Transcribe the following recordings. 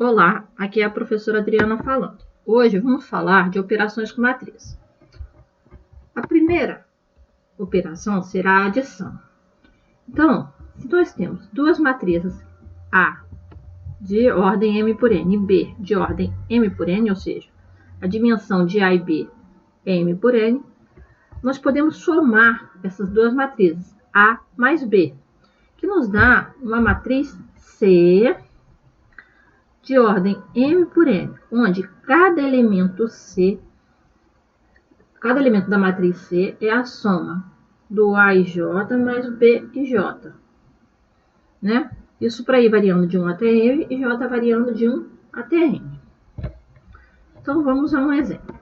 Olá, aqui é a professora Adriana falando. Hoje vamos falar de operações com matriz. A primeira operação será a adição. Então, se nós temos duas matrizes A de ordem M por N e B de ordem M por N, ou seja, a dimensão de A e B é M por N, nós podemos somar essas duas matrizes, A mais B, que nos dá uma matriz C de ordem M por N, onde cada elemento da matriz C é a soma do A e J mais o B e J, né? Isso para ir variando de 1 até M e J variando de 1 até N. Então, vamos a um exemplo.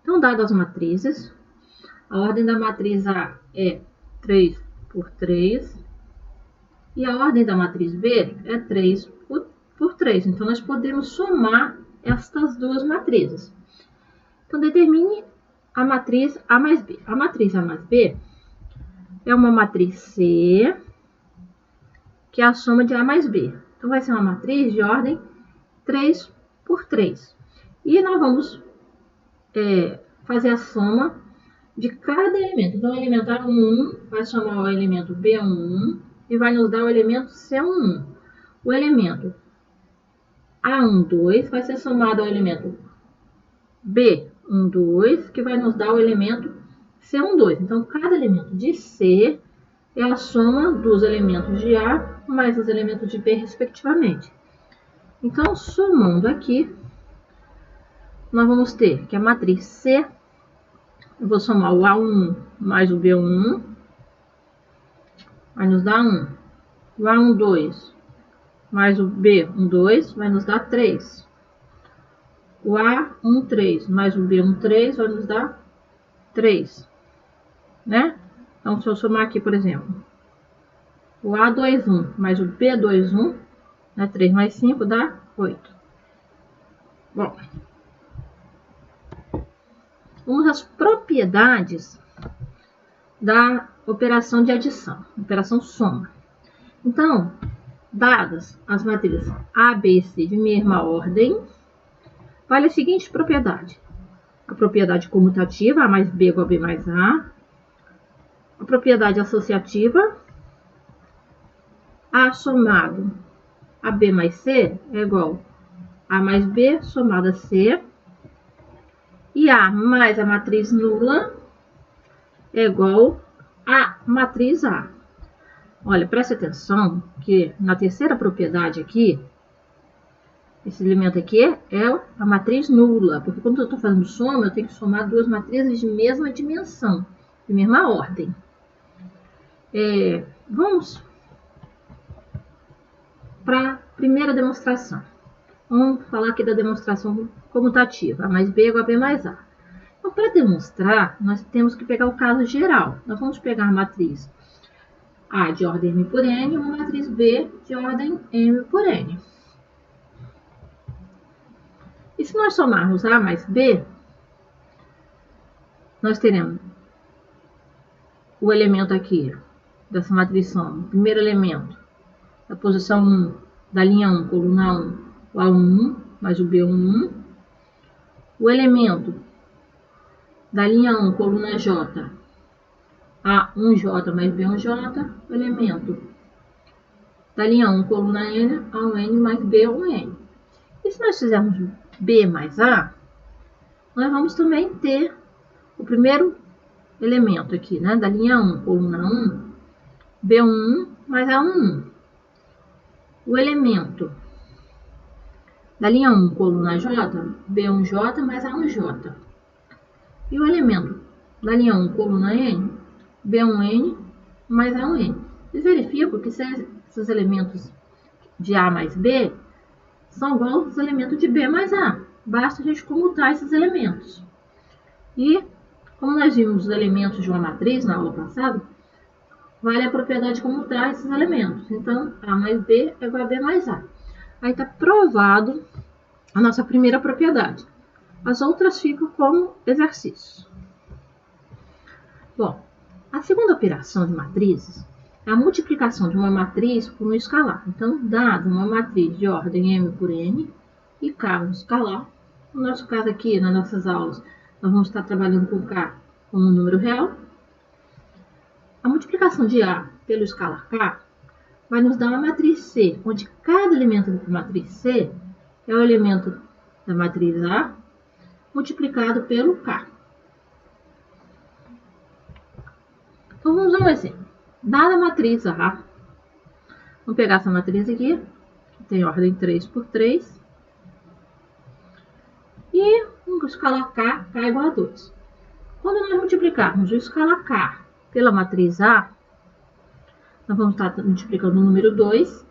Então, dadas as matrizes, a ordem da matriz A é 3 por 3 e a ordem da matriz B é 3 por 3. Então, nós podemos somar estas duas matrizes. Então, determine a matriz A mais B. A matriz A mais B é uma matriz C, que é a soma de A mais B. Então, vai ser uma matriz de ordem 3 por 3. E nós vamos fazer a soma de cada elemento. Então, o elemento A1 vai somar o elemento B1 e vai nos dar o elemento C1. O elemento A12 vai ser somado ao elemento B12, que vai nos dar o elemento C12. Então, cada elemento de C é a soma dos elementos de A mais os elementos de B, respectivamente. Então, somando aqui, nós vamos ter que a matriz C, eu vou somar o A1 mais o B1, vai nos dar 1. O A12 mais o B12 vai nos dar 3. O A13 mais o B13 vai nos dar 3, né? Então, se eu somar aqui, por exemplo, o A21 mais o B21, né? 3 mais 5 dá 8. Bom, vamos às propriedades da operação de adição, operação soma. Então, dadas as matrizes A, B e C de mesma ordem, vale a seguinte propriedade: a propriedade comutativa, A mais B igual a B mais A, a propriedade associativa, A somado a B mais C é igual a mais B somado a C, e A mais a matriz nula é igual a matriz A. Olha, preste atenção que na terceira propriedade aqui, esse elemento aqui é a matriz nula, porque quando eu estou fazendo soma, eu tenho que somar duas matrizes de mesma dimensão, de mesma ordem. Vamos para a primeira demonstração. Vamos falar aqui da demonstração comutativa, A mais B igual a B mais A. Então, para demonstrar, nós temos que pegar o caso geral. Nós vamos pegar a matriz A de ordem M por N e uma matriz B de ordem M por N. E se nós somarmos A mais B, nós teremos o elemento aqui dessa matriz soma, o primeiro elemento da posição 1, da linha 1, coluna 1, o A1 mais o B1, o elemento da linha 1, coluna J, A1J mais B1J, o elemento da linha 1, coluna N, A1N mais B1N. E se nós fizermos B mais A, nós vamos também ter o primeiro elemento aqui, né, da linha 1, coluna 1, B1 mais A1. O elemento da linha 1, coluna J, B1J mais A1J. E o elemento da linha 1, coluna N, B1N mais A1N. E verifica que esses elementos de A mais B são iguais aos elementos de B mais A. Basta a gente comutar esses elementos. E, como nós vimos os elementos de uma matriz na aula passada, vale a propriedade de comutar esses elementos. Então, A mais B é igual a B mais A. Aí está provado a nossa primeira propriedade. As outras ficam como exercícios. Bom, a segunda operação de matrizes é a multiplicação de uma matriz por um escalar. Então, dado uma matriz de ordem m por n e k um escalar, no nosso caso aqui, nas nossas aulas, nós vamos estar trabalhando com k como um número real. A multiplicação de A pelo escalar K vai nos dar uma matriz C, onde cada elemento da matriz C é o elemento da matriz A multiplicado pelo K. Então, vamos a um exemplo. Dada a matriz A, vamos pegar essa matriz aqui, que tem ordem 3 por 3, e o escalar K é igual a 2. Quando nós multiplicarmos o escalar K pela matriz A, nós vamos estar multiplicando o número 2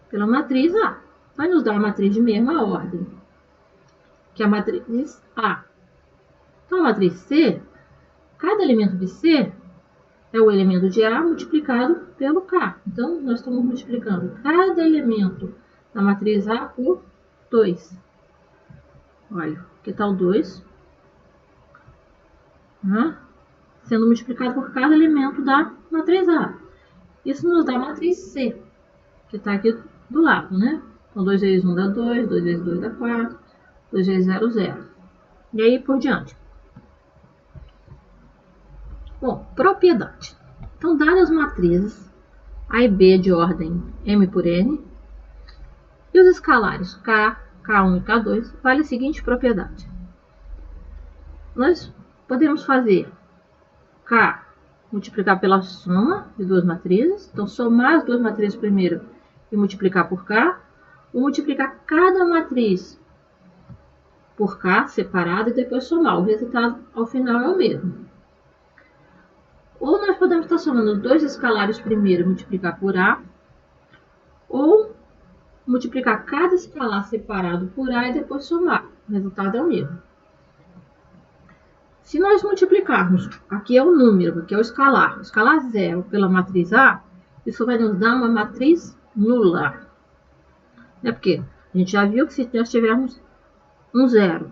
pela matriz A. Vai nos dar a matriz de mesma ordem, que é a matriz A. Então, a matriz C, cada elemento de C é o elemento de A multiplicado pelo K. Então, nós estamos multiplicando cada elemento da matriz A por 2. Olha, aqui está o 2. Sendo multiplicado por cada elemento da matriz A. Isso nos dá a matriz C, que está aqui do lado, né? Então, 2 vezes 1 dá 2, 2 vezes 2 dá 4, 2 vezes 0, 0. E aí por diante. Bom, propriedade. Então, dadas as matrizes A e B de ordem m por n, e os escalares K, K1 e K2, vale a seguinte propriedade. Nós podemos fazer K multiplicar pela soma de duas matrizes. Então, somar as duas matrizes primeiro e multiplicar por K. Ou multiplicar cada matriz por K separado e depois somar. O resultado ao final é o mesmo. Ou nós podemos estar somando dois escalares primeiro e multiplicar por A. Ou multiplicar cada escalar separado por A e depois somar. O resultado é o mesmo. Se nós multiplicarmos, aqui é o número, aqui é o escalar 0 pela matriz A, isso vai nos dar uma matriz nula. É porque a gente já viu que se nós tivermos um zero,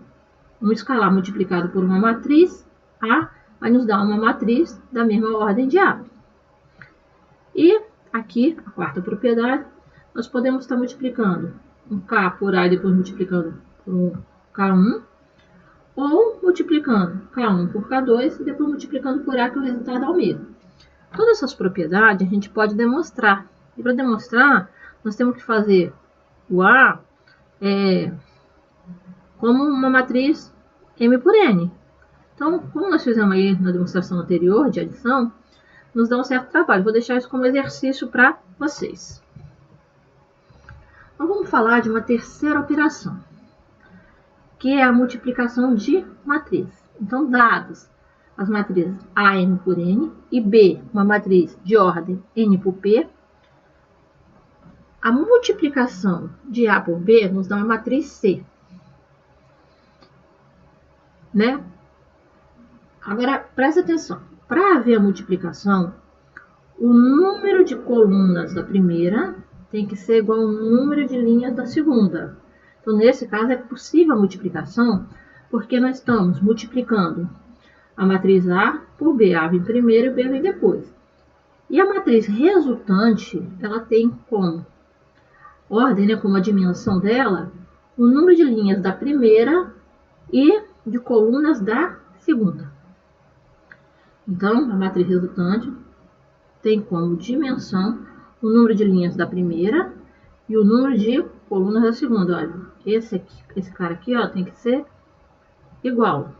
um escalar multiplicado por uma matriz A, vai nos dar uma matriz da mesma ordem de A. E aqui, a quarta propriedade, nós podemos estar multiplicando um K por A e depois multiplicando por um K1, ou multiplicando K1 por K2 e depois multiplicando por A, que o resultado é o mesmo. Todas essas propriedades a gente pode demonstrar. E para demonstrar, nós temos que fazer o A como uma matriz M por N. Então, como nós fizemos aí na demonstração anterior de adição, nos dá um certo trabalho. Vou deixar isso como exercício para vocês. Então, vamos falar de uma terceira operação, que é a multiplicação de matrizes. Então, dadas as matrizes A, M por N, e B, uma matriz de ordem N por P, a multiplicação de A por B nos dá uma matriz C. Né? Agora, presta atenção. Para haver a multiplicação, o número de colunas da primeira tem que ser igual ao número de linhas da segunda. Então, nesse caso, é possível a multiplicação, porque nós estamos multiplicando a matriz A por B. A vem primeiro e B vem depois. E a matriz resultante, ela tem como ordem, né, como a dimensão dela, o número de linhas da primeira e de colunas da segunda. Então, a matriz resultante tem como dimensão o número de linhas da primeira e o número de colunas da segunda. Olha, esse cara aqui, ó, tem que ser igual.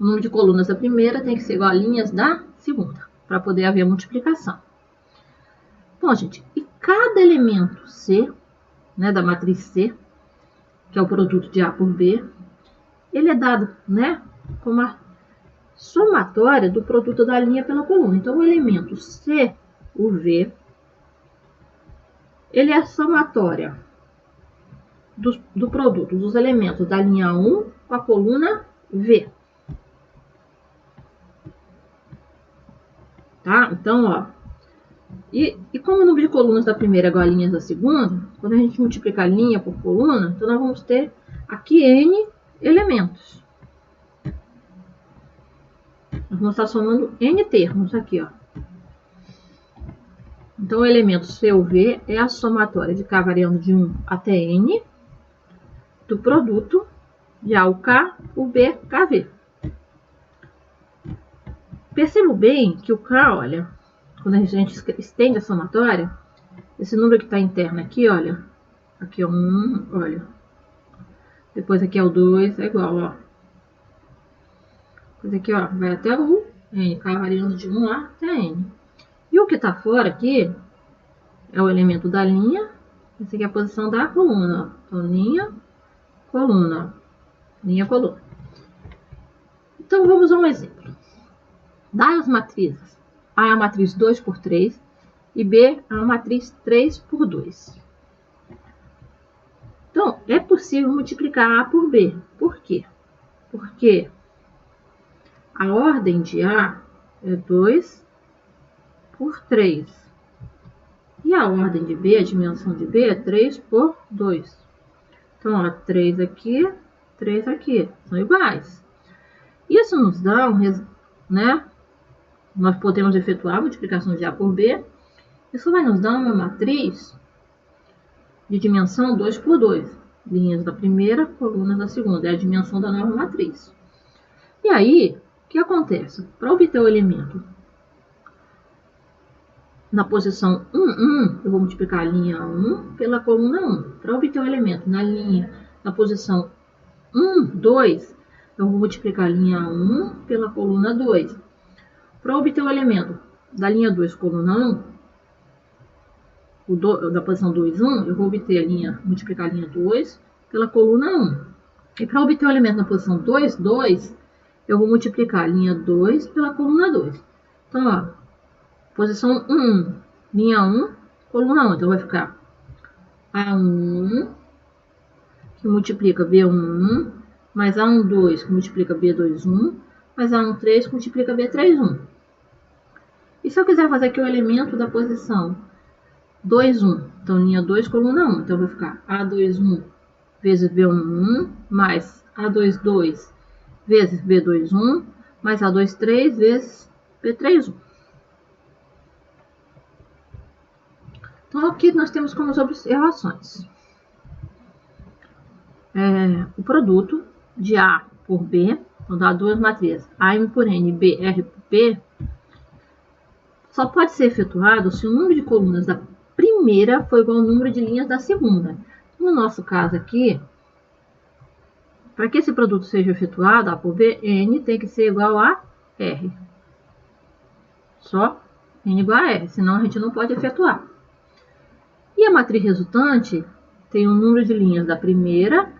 O número de colunas da primeira tem que ser igual a linhas da segunda, para poder haver a multiplicação. Bom, gente, e cada elemento C, né, da matriz C, que é o produto de A por B, ele é dado, né, como a somatória do produto da linha pela coluna. Então, o elemento C, o V, ele é a somatória do produto dos elementos da linha 1 com a coluna V. Tá? Então, ó, e como o número de colunas da primeira é igual a linhas da segunda, quando a gente multiplicar linha por coluna, então nós vamos ter aqui N elementos. Nós vamos estar somando N termos aqui, ó. Então, o elemento C ou V é a somatória de K variando de 1 até N do produto de A, o K, o B, KV. Percebo bem que o K, olha, quando a gente estende a somatória, esse número que está interno aqui, olha, aqui é o 1, olha, depois aqui é o 2, é igual, ó. Depois aqui, ó, vai até o N, K variando de 1 até N. E o que está fora aqui é o elemento da linha, essa aqui é a posição da coluna, ó. Então, linha, coluna, linha, coluna. Então, vamos a um exemplo. Das matrizes, A é a matriz 2 por 3 e B é a matriz 3 por 2. Então, é possível multiplicar A por B. Por quê? Porque a ordem de A é 2 por 3. E a ordem de B, a dimensão de B é 3 por 2. Então, ó, 3 aqui, 3 aqui. São iguais. Isso nos dá né? Nós podemos efetuar a multiplicação de A por B. Isso vai nos dar uma matriz de dimensão 2 por 2. Linhas da primeira, colunas da segunda. É a dimensão da nova matriz. E aí, o que acontece? Para obter o elemento na posição 1, 1, eu vou multiplicar a linha 1 pela coluna 1. Para obter o elemento na posição 1, 2, eu vou multiplicar a linha 1 pela coluna 2. Para obter o elemento da linha 2, coluna 1, da posição 2, 1, eu vou multiplicar a linha 2 pela coluna 1. E para obter o elemento na posição 2, 2, eu vou multiplicar a linha 2 pela coluna 2. Então, ó, posição 1, linha 1, coluna 1. Então, vai ficar A1, que multiplica B1, mais A12, que multiplica B21, mais A13, que multiplica B31. E se eu quiser fazer aqui o elemento da posição 2, 1, então linha 2, coluna 1. Então, vai ficar A21 vezes B11, mais A22 vezes B21, mais A23 vezes B31. Então, aqui nós temos como observações. O produto de A por B, então dá duas matrizes, AM por N e BR por P, só pode ser efetuado se o número de colunas da primeira for igual ao número de linhas da segunda. No nosso caso aqui, para que esse produto seja efetuado, A por B, N tem que ser igual a R. Só N igual a R, senão a gente não pode efetuar. E a matriz resultante tem o número de linhas da primeira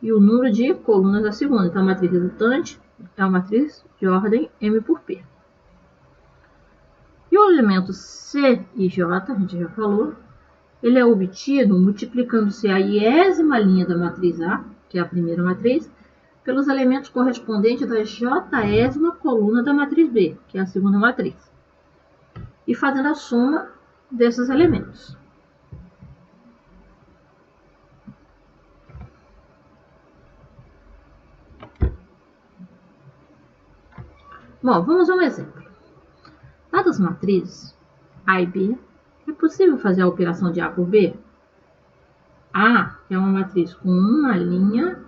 e o número de colunas da segunda. Então, a matriz resultante é uma matriz de ordem M por P. E o elemento C e J, a gente já falou, ele é obtido multiplicando-se a iésima linha da matriz A, que é a primeira matriz, pelos elementos correspondentes da jésima coluna da matriz B, que é a segunda matriz, e fazendo a soma desses elementos. Bom, vamos a um exemplo. Dadas as matrizes A e B, é possível fazer a operação de A por B? A é uma matriz com uma linha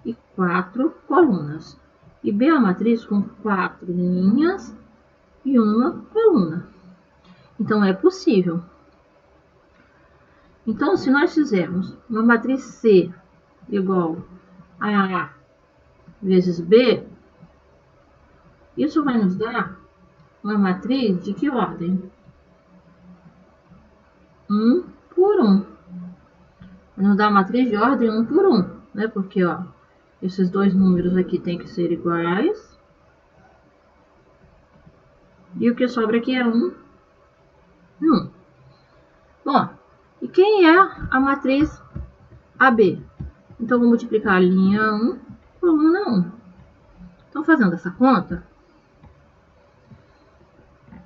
e 4 colunas. E B é uma matriz com 4 linhas e uma coluna. Então, é possível. Então, se nós fizermos uma matriz C igual a A vezes B, isso vai nos dar uma matriz de que ordem? 1 por 1. Vai nos dar uma matriz de ordem 1 por 1, né? Porque, ó, esses dois números aqui tem que ser iguais. E o que sobra aqui é 1 e 1. Bom, e quem é a matriz AB? Então, vou multiplicar a linha 1, coluna 1. Então, fazendo essa conta,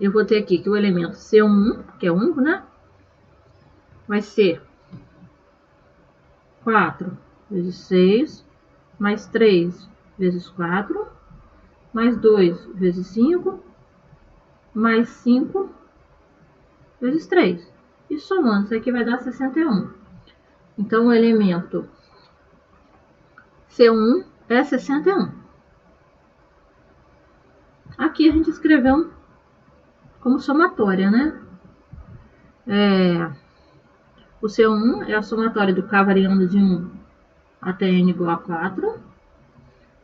eu vou ter aqui que o elemento C1, que é único, né? Vai ser 4 vezes 6, mais 3 vezes 4, mais 2 vezes 5, mais 5 vezes 3. E somando, isso aqui vai dar 61. Então, o elemento C1 é 61. Aqui a gente escreveu como somatória, né? O C1 é a somatória do K variando de 1 até N igual a 4,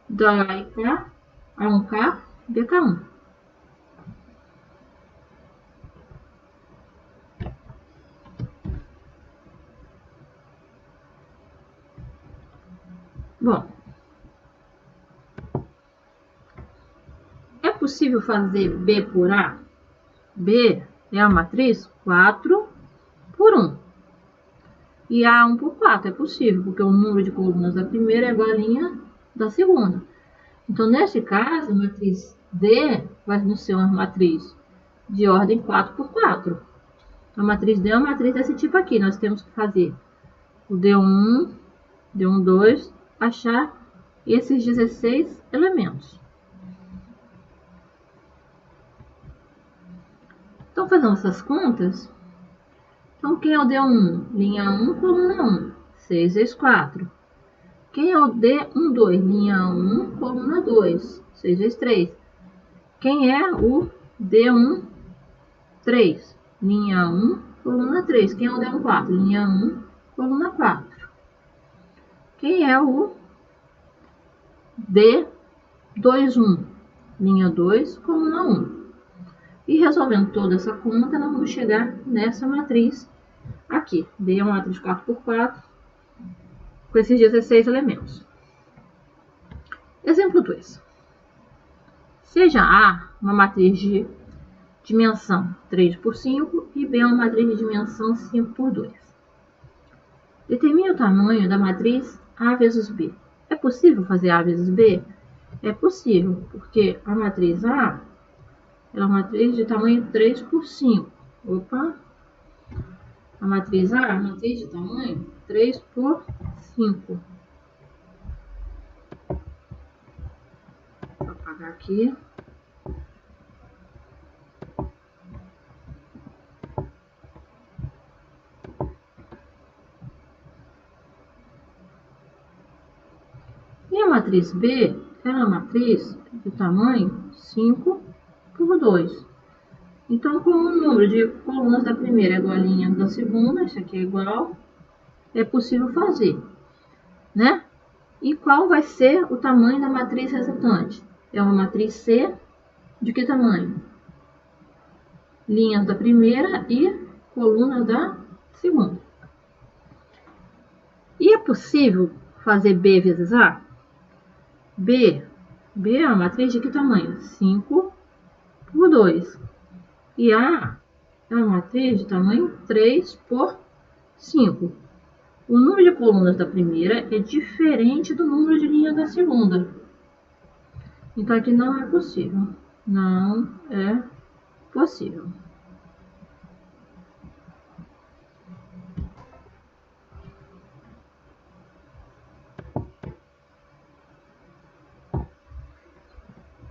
da A e K a 1K, BK1. Bom, é possível fazer B por A? B é a matriz 4 por 1. E A 1 por 4 é possível, porque o número de colunas da primeira é igual à linha da segunda. Então, nesse caso, a matriz D vai ser uma matriz de ordem 4 por 4. A matriz D é uma matriz desse tipo aqui. Nós temos que fazer o D1, D1, 2, achar esses 16 elementos. Então, fazendo essas contas, então quem é o D1? Linha 1, coluna 1, 6 vezes 4. Quem é o D1, 2? Linha 1, coluna 2, 6 vezes 3. Quem é o D1, 3? Linha 1, coluna 3. Quem é o D1, 4? Linha 1, coluna 4. Quem é o D2, 1? Linha 2, coluna 1. E resolvendo toda essa conta, nós vamos chegar nessa matriz aqui. D é uma matriz 4 por 4, com esses 16 elementos. Exemplo 2. Seja A uma matriz de dimensão 3 por 5 e B uma matriz de dimensão 5 por 2. Determine o tamanho da matriz A vezes B. É possível fazer A vezes B? É possível, porque a matriz A é uma matriz de tamanho 3 por 5. Opa! A matriz A é uma matriz de tamanho 3 por 5. Vou apagar aqui. E a matriz B é uma matriz de tamanho 5 por 2. Então, como o número de colunas da primeira é igual à linha da segunda, isso aqui é igual, é possível fazer, né? E qual vai ser o tamanho da matriz resultante? É uma matriz C de que tamanho? Linhas da primeira e colunas da segunda. E é possível fazer B vezes A? B é uma matriz de que tamanho? 5 por 2. E A é uma matriz de tamanho 3 por 5. O número de colunas da primeira é diferente do número de linhas da segunda. Então, aqui não é possível. Não é possível.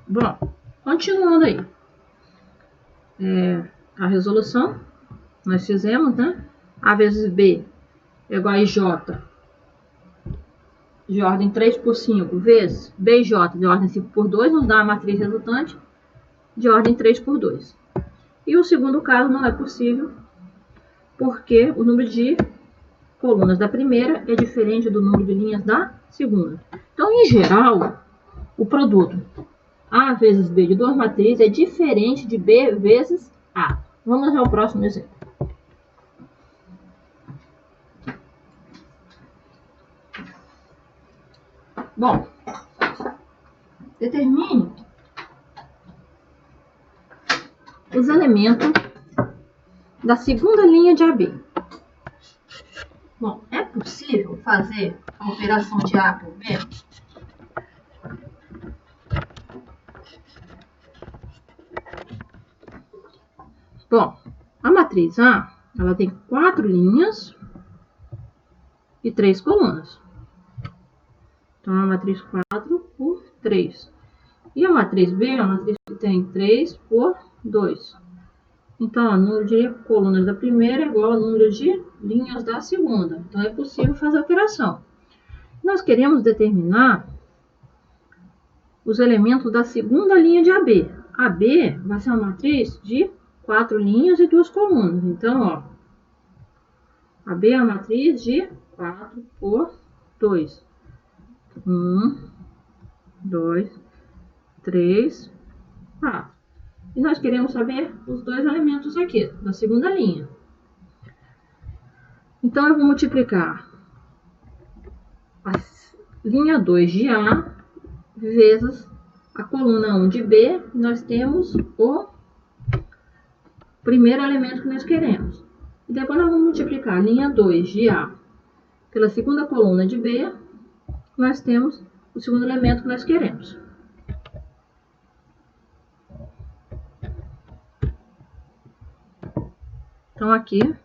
Bom, continuando aí. A resolução, nós fizemos, né? A vezes B é igual a IJ de ordem 3 por 5 vezes BJ de ordem 5 por 2, nos dá a matriz resultante de ordem 3 por 2. E o segundo caso não é possível, porque o número de colunas da primeira é diferente do número de linhas da segunda. Então, em geral, o produto A vezes B de duas matrizes é diferente de B vezes A. Vamos ao próximo exemplo. Bom, determine os elementos da segunda linha de AB. Bom, é possível fazer a operação de A por B? Bom, a matriz A, ela tem 4 linhas e 3 colunas. Então, é uma matriz 4 por 3. E a matriz B é uma matriz que tem 3 por 2. Então, o número de colunas da primeira é igual ao número de linhas da segunda. Então, é possível fazer a operação. Nós queremos determinar os elementos da segunda linha de AB. AB vai ser uma matriz de 4 linhas e 2 colunas. Então, ó, AB é uma matriz de 4 por 2. 1, 2, 3, 4. E nós queremos saber os dois elementos aqui, da segunda linha. Então, eu vou multiplicar a linha 2 de A vezes a coluna 1 de B. Nós temos o primeiro elemento que nós queremos. E depois nós vamos multiplicar a linha 2 de A pela segunda coluna de B. Nós temos o segundo elemento que nós queremos. Então, aqui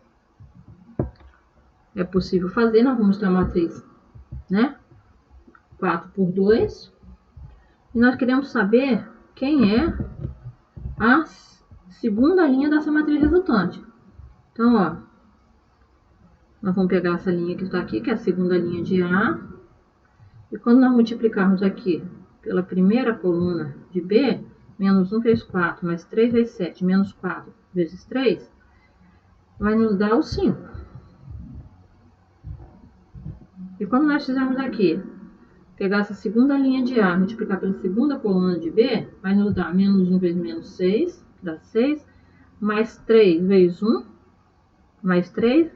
é possível fazer. Nós vamos ter uma matriz, né? 4 por 2. E nós queremos saber quem é a segunda linha dessa matriz resultante. Então, ó, nós vamos pegar essa linha que está aqui, que é a segunda linha de A. E quando nós multiplicarmos aqui pela primeira coluna de B, menos 1 vezes 4, mais 3 vezes 7, menos 4 vezes 3, vai nos dar o 5. E quando nós fizermos aqui, pegar essa segunda linha de A, multiplicar pela segunda coluna de B, vai nos dar menos 1 vezes menos 6, que dá 6, mais 3 vezes 1, mais 3,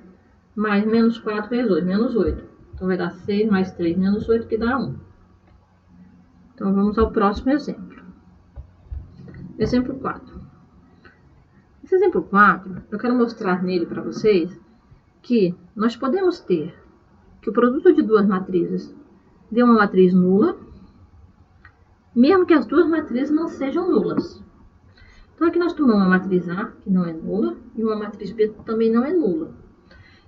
mais menos 4 vezes 8, menos 8. Então, vai dar 6 mais 3 menos 8, que dá 1. Então, vamos ao próximo exemplo. Exemplo 4. Esse exemplo 4, eu quero mostrar nele para vocês que nós podemos ter que o produto de duas matrizes dê uma matriz nula, mesmo que as duas matrizes não sejam nulas. Então, aqui nós tomamos uma matriz A, que não é nula, e uma matriz B também não é nula.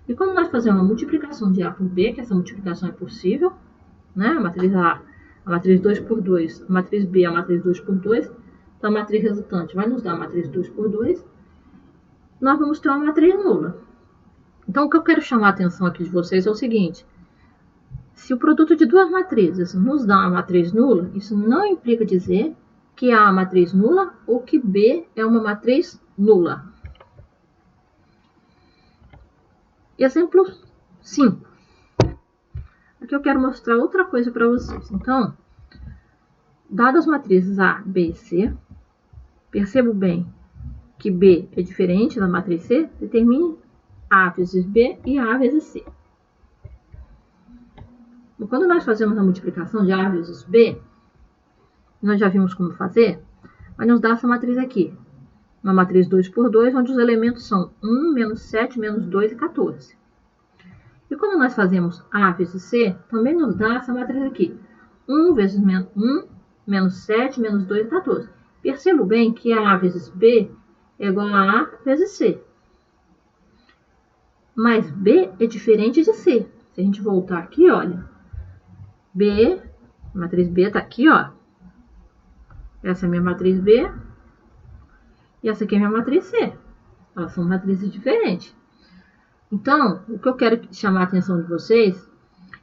E quando nós fazemos uma multiplicação de A por B, que essa multiplicação é possível, né? A matriz A, a matriz 2 por 2, a matriz B, a matriz 2 por 2, então a matriz resultante vai nos dar a matriz 2 por 2, nós vamos ter uma matriz nula. Então, o que eu quero chamar a atenção aqui de vocês é o seguinte: se o produto de duas matrizes nos dá uma matriz nula, isso não implica dizer que A é uma matriz nula ou que B é uma matriz nula. Exemplo 5. Aqui eu quero mostrar outra coisa para vocês. Então, dadas as matrizes A, B e C, percebo bem que B é diferente da matriz C, determine A vezes B e A vezes C. Quando nós fazemos a multiplicação de A vezes B, nós já vimos como fazer, vai nos dar essa matriz aqui. Uma matriz 2 por 2, onde os elementos são 1, menos 7, menos 2 e 14. E quando nós fazemos A vezes C, também nos dá essa matriz aqui. 1 vezes 1, menos 7, menos 2 e 14. Percebo bem que A vezes B é igual a A vezes C. Mas B é diferente de C. Se a gente voltar aqui, olha. B, a matriz B está aqui, ó. Essa é a minha matriz B. E essa aqui é a minha matriz C. Elas são matrizes diferentes. Então, o que eu quero chamar a atenção de vocês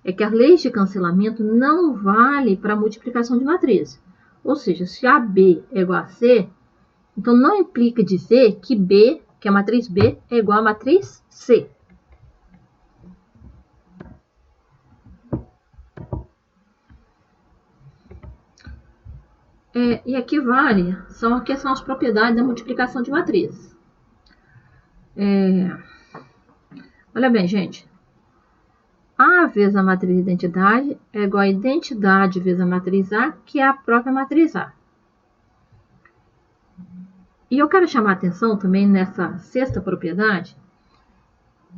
é que as leis de cancelamento não valem para multiplicação de matrizes. Ou seja, se AB é igual a C, então não implica dizer que B, que a matriz B, é igual a matriz C. E aqui vale, são as propriedades da multiplicação de matrizes. Olha bem, gente. A vezes a matriz identidade é igual a identidade vezes a matriz A, que é a própria matriz A. E eu quero chamar a atenção também nessa sexta propriedade,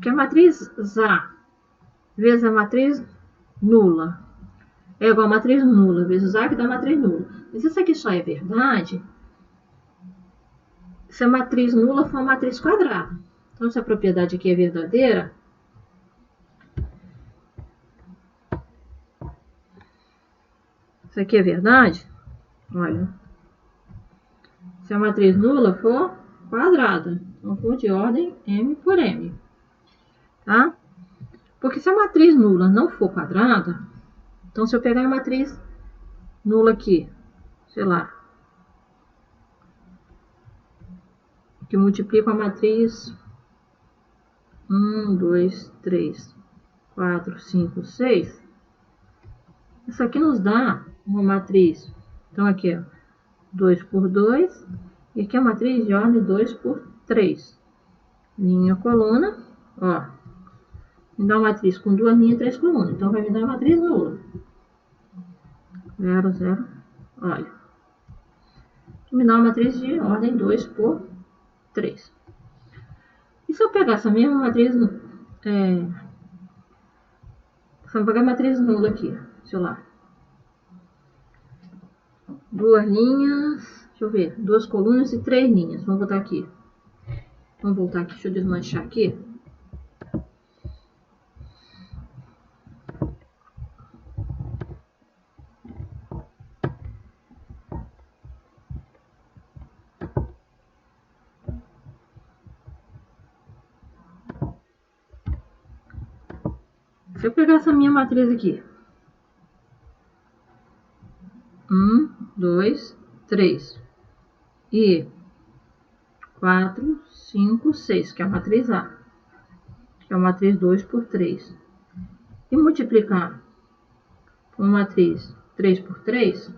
que a matriz A vezes a matriz nula é igual a matriz nula vezes A, que dá a matriz nula. Mas isso aqui só é verdade se a matriz nula for uma matriz quadrada. Então, se a propriedade aqui é verdadeira, isso aqui é verdade, olha, se a matriz nula for quadrada. Então, vou de ordem M por M, tá? Porque se a matriz nula não for quadrada, então se eu pegar a matriz nula aqui, sei lá, que multiplica a matriz 1, 2, 3, 4, 5, 6, isso aqui nos dá uma matriz, então aqui é 2 por 2, e aqui é a matriz de ordem 2 por 3. Linha, coluna, ó, me dá uma matriz com 2 linhas e 3 colunas, então vai me dar uma matriz nula. 0, 0, olha. Me dá uma matriz de ordem 2 por 3. E se eu pegar essa mesma matriz, se eu pegar a matriz nula aqui, sei lá, 2 linhas, deixa eu ver, 2 colunas e 3 linhas, vamos botar aqui. Vamos voltar aqui, deixa eu desmanchar aqui. Se eu pegar essa minha matriz aqui, 1, 2, 3 e 4, 5, 6, que é a matriz A, que é a matriz 2 por 3, e multiplicar com a matriz 3 por 3,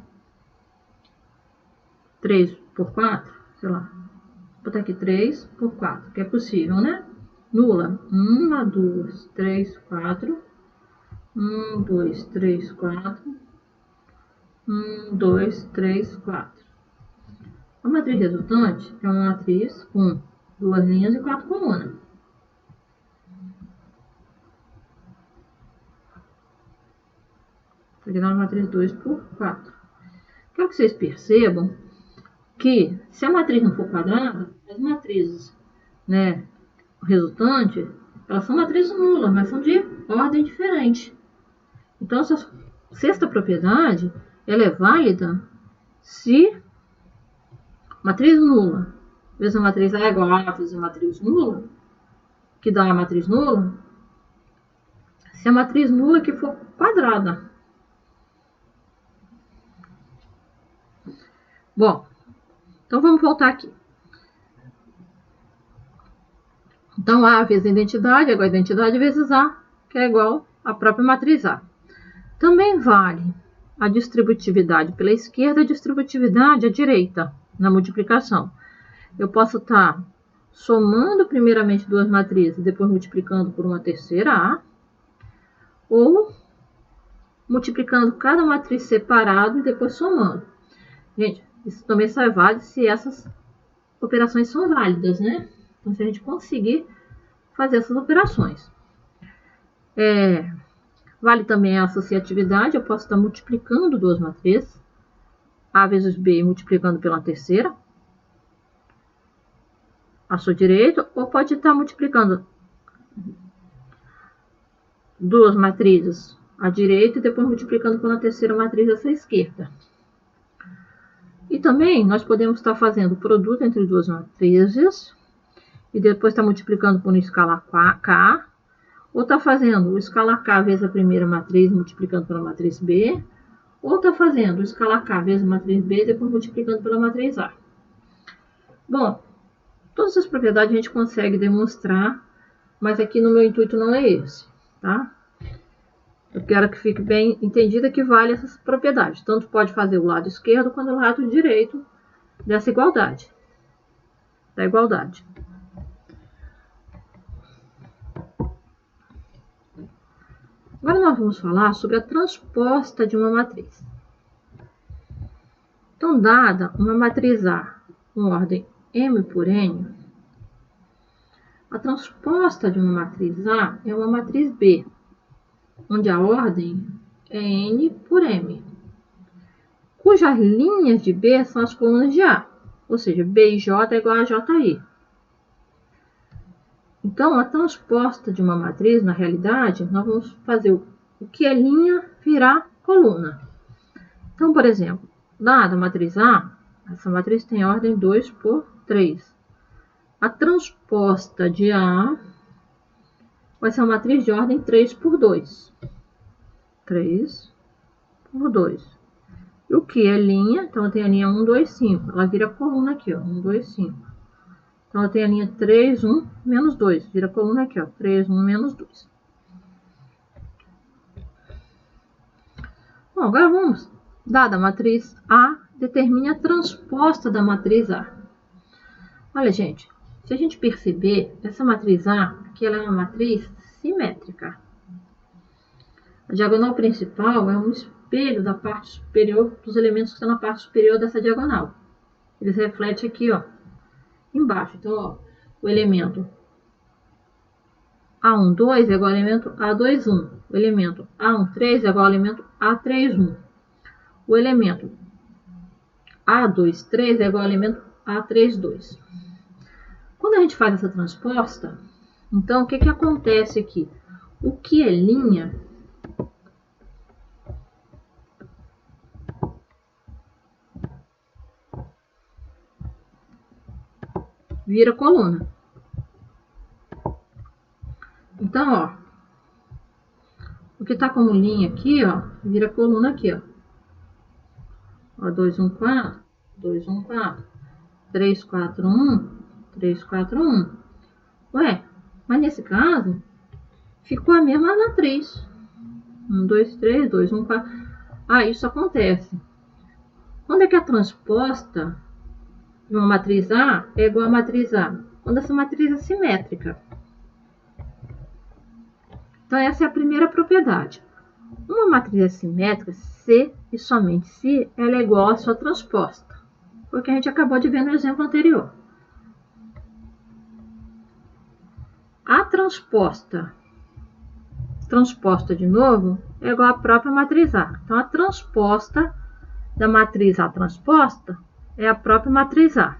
3 por 4, sei lá, vou botar aqui 3 por 4, que é possível, né? Nula, 1, 2, 3, 4, 1, 2, 3, 4, 1, 2, 3, 4. A matriz resultante é uma matriz com 2 linhas e 4 colunas. Isso aqui dá uma matriz 2 por 4. Quero que vocês percebam que, se a matriz não for quadrada, as matrizes, né, resultantes, elas são matrizes nulas, mas são de ordem diferente. Então, essa sexta propriedade, ela é válida se matriz nula vezes a matriz A é igual a vezes a matriz nula, que dá a matriz nula, se a matriz nula que for quadrada. Bom, então vamos voltar aqui. Então, A vezes a identidade é igual a identidade vezes A, que é igual à própria matriz A. Também vale a distributividade pela esquerda e a distributividade à direita, na multiplicação. Eu posso estar somando primeiramente duas matrizes, depois multiplicando por uma terceira A, ou multiplicando cada matriz separado e depois somando. Gente, isso também só é válido se essas operações são válidas, né? Então, se a gente conseguir fazer essas operações. Vale também a associatividade, eu posso estar multiplicando duas matrizes, A vezes B multiplicando pela terceira, à sua direita, ou pode estar multiplicando duas matrizes à direita e depois multiplicando pela terceira matriz à sua esquerda. E também nós podemos estar fazendo o produto entre duas matrizes e depois estar multiplicando por uma escala K, ou está fazendo o escala K vezes a primeira matriz multiplicando pela matriz B, ou está fazendo o escala K vezes a matriz B e depois multiplicando pela matriz A. Bom, todas essas propriedades a gente consegue demonstrar, mas aqui no meu intuito não é esse, tá? Eu quero que fique bem entendida que vale essas propriedades. Tanto pode fazer o lado esquerdo quanto o lado direito dessa igualdade. Da igualdade. Agora nós vamos falar sobre a transposta de uma matriz. Então, dada uma matriz A com ordem M por N, a transposta de uma matriz A é uma matriz B, onde a ordem é N por M, cujas linhas de B são as colunas de A, ou seja, B e J é igual a JI. Então, a transposta de uma matriz, na realidade, nós vamos fazer o que é linha virar coluna. Então, por exemplo, dada a matriz A, essa matriz tem ordem 2 por 3. A transposta de A vai ser uma matriz de ordem 3 por 2. 3 por 2. E o que é linha? Então, eu tenho a linha 1, 2, 5. Ela vira coluna aqui, ó. 1, 2, 5. Então, eu tenho a linha 3, 1, menos 2. Vira coluna aqui, ó. 3, 1, menos 2. Bom, agora vamos. Dada a matriz A, determine a transposta da matriz A. Olha, gente. Se a gente perceber, essa matriz A, aqui ela é uma matriz simétrica. A diagonal principal é um espelho da parte superior, dos elementos que estão na parte superior dessa diagonal. Eles refletem aqui, ó, embaixo. Então, ó, o elemento A1, 2 é igual ao elemento A2, 1. O elemento A1, 3 é igual ao elemento A3, 1. O elemento A2, 3 é igual ao elemento A3, 2. Quando a gente faz essa transposta, então, o que acontece aqui? O que é linha vira coluna. Então, ó, o que está como linha aqui, ó, vira coluna aqui, ó. Ó, 2, 1, 4, 2, 1, 4, 3, 4, 1, 3, 4, 1. Ué, mas nesse caso, ficou a mesma matriz. 1, 2, 3, 2, 1, 4. Ah, isso acontece. Quando é que a transposta de uma matriz A é igual a matriz A? Quando essa matriz é simétrica. Então, essa é a primeira propriedade. Uma matriz assimétrica, se e somente se, ela é igual à sua transposta. Foi o que a gente acabou de ver no exemplo anterior. A transposta de novo, é igual à própria matriz A. Então, a transposta da matriz A transposta é a própria matriz A.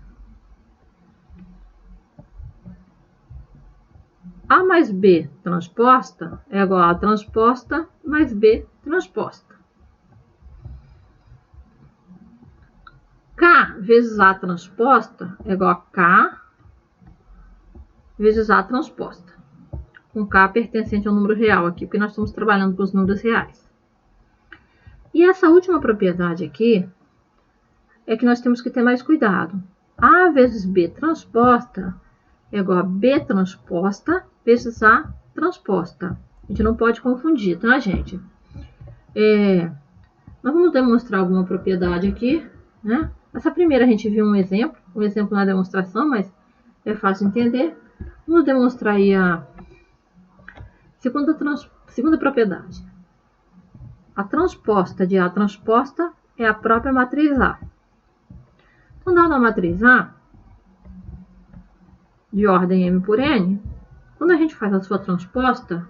A mais B transposta é igual a transposta mais B transposta. K vezes A transposta é igual a K vezes A transposta. Com K pertencente ao número real aqui, porque nós estamos trabalhando com os números reais. E essa última propriedade aqui é que nós temos que ter mais cuidado. A vezes B transposta é igual a B transposta vezes A transposta. A gente não pode confundir, tá, gente? Nós vamos demonstrar alguma propriedade aqui, né? Essa primeira a gente viu um exemplo na demonstração, mas é fácil entender. Vamos demonstrar aí a segunda propriedade. A transposta de A transposta é a própria matriz A. Então, dada a matriz A, de ordem M por N, quando a gente faz a sua transposta,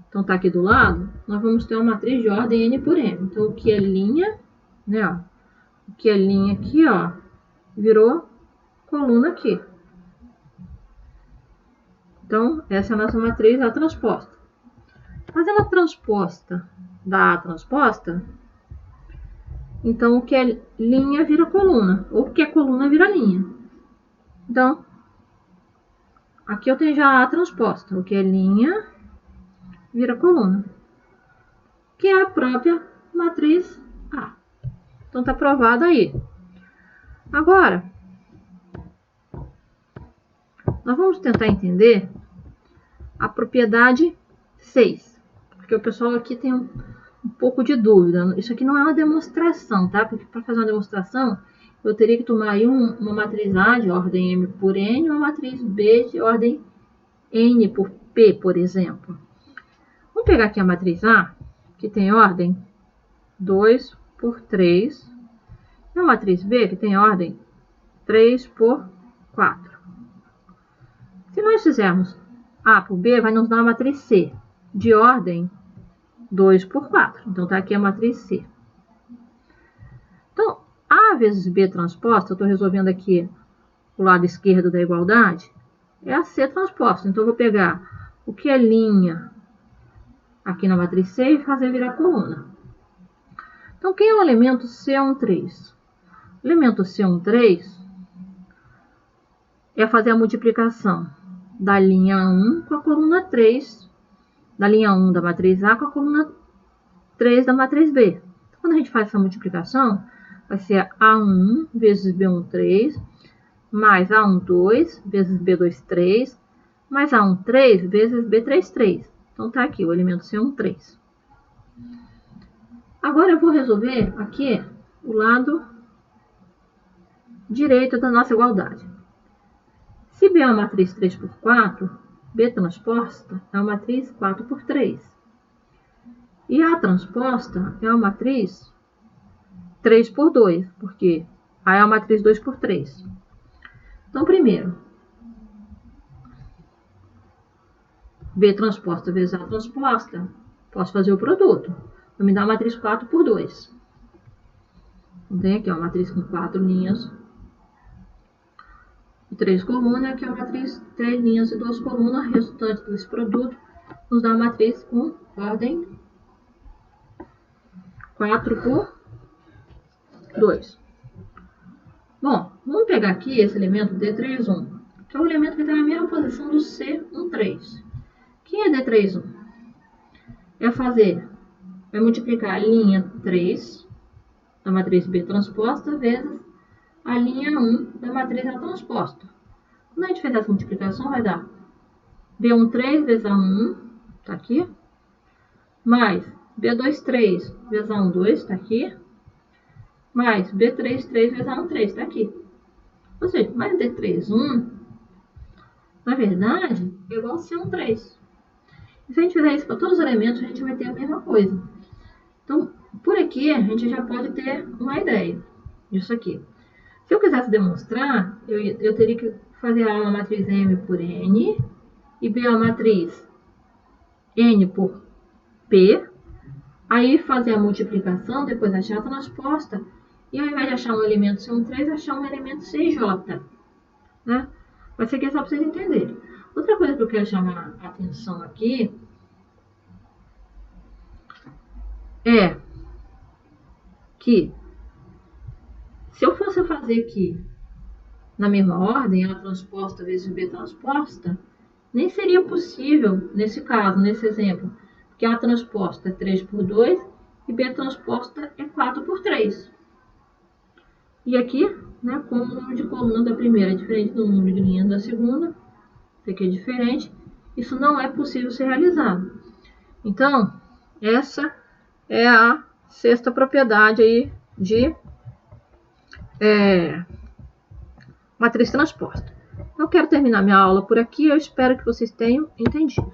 então tá aqui do lado, nós vamos ter uma matriz de ordem N por M. Então, o que é linha, né, ó, o que é linha aqui, ó, virou coluna aqui. Então, essa é a nossa matriz A transposta. Fazendo a transposta da A transposta, então, o que é linha vira coluna, ou o que é coluna vira linha. Então, aqui eu tenho já a A transposta, o que é linha vira coluna, que é a própria matriz A. Então, está provado aí. Agora, nós vamos tentar entender a propriedade 6, porque o pessoal aqui tem um pouco de dúvida. Isso aqui não é uma demonstração, tá? Porque para fazer uma demonstração, eu teria que tomar aí uma matriz A de ordem M por N e uma matriz B de ordem N por P, por exemplo. Vamos pegar aqui a matriz A, que tem ordem 2 por 3, e a matriz B, que tem ordem 3 por 4. Se nós fizermos A por B, vai nos dar uma matriz C, de ordem 2 por 4. Então, está aqui a matriz C. Então, A vezes B transposta, eu estou resolvendo aqui o lado esquerdo da igualdade, é a C transposta. Então, eu vou pegar o que é linha aqui na matriz C e fazer virar coluna. Então, quem é o elemento C13? O elemento C13 é fazer a multiplicação da linha 1 com a coluna 3, da linha 1 da matriz A com a coluna 3 da matriz B. Então, quando a gente faz essa multiplicação, vai ser A1 vezes B1, 3, mais A1, 2, vezes B2, 3, mais A1, 3, vezes B3, 3. Então, tá aqui o elemento C1, 3. Agora, eu vou resolver aqui o lado direito da nossa igualdade. Se B é uma matriz 3 por 4, B transposta é uma matriz 4 por 3. E A transposta é uma matriz 3 por 2, porque A é uma matriz 2 por 3. Então, primeiro, B transposta vezes A transposta, posso fazer o produto. Vai me dar a matriz 4 por 2. Então, tem aqui uma matriz com 4 linhas e 3 colunas. Aqui é uma matriz 3 linhas e 2 colunas. Resultante desse produto nos dá uma matriz com ordem 4 por 2. Bom, vamos pegar aqui esse elemento D31, que é o elemento que está na mesma posição do C13. Quem é D31? É multiplicar a linha 3 da matriz B transposta vezes a linha 1 da matriz A transposta. Quando a gente fizer essa multiplicação, vai dar B1, 3 vezes A1, está aqui, mais B2, 3 vezes A1, 2, está aqui, mais B3, 3 vezes A1, 3, está aqui. Ou seja, mais D31, na verdade, é igual a C1, 3. E se a gente fizer isso para todos os elementos, a gente vai ter a mesma coisa. Então, por aqui, a gente já pode ter uma ideia disso aqui. Se eu quisesse demonstrar, eu teria que fazer A uma matriz M por N e B uma matriz N por P. Aí fazer a multiplicação, depois achar a transposta. E ao invés de achar um elemento C13, achar um elemento CJ. Né? Vai ser aqui só para vocês entenderem. Outra coisa que eu quero chamar a atenção aqui é que se eu fosse fazer aqui na mesma ordem, A transposta vezes B transposta, nem seria possível nesse caso, nesse exemplo, porque A transposta é 3 por 2 e B transposta é 4 por 3. E aqui, né, como o número de coluna da primeira é diferente do número de linha da segunda, isso aqui é diferente, isso não é possível ser realizado. Então, essa é a sexta propriedade aí de matriz transposta. Eu quero terminar minha aula por aqui. Eu espero que vocês tenham entendido.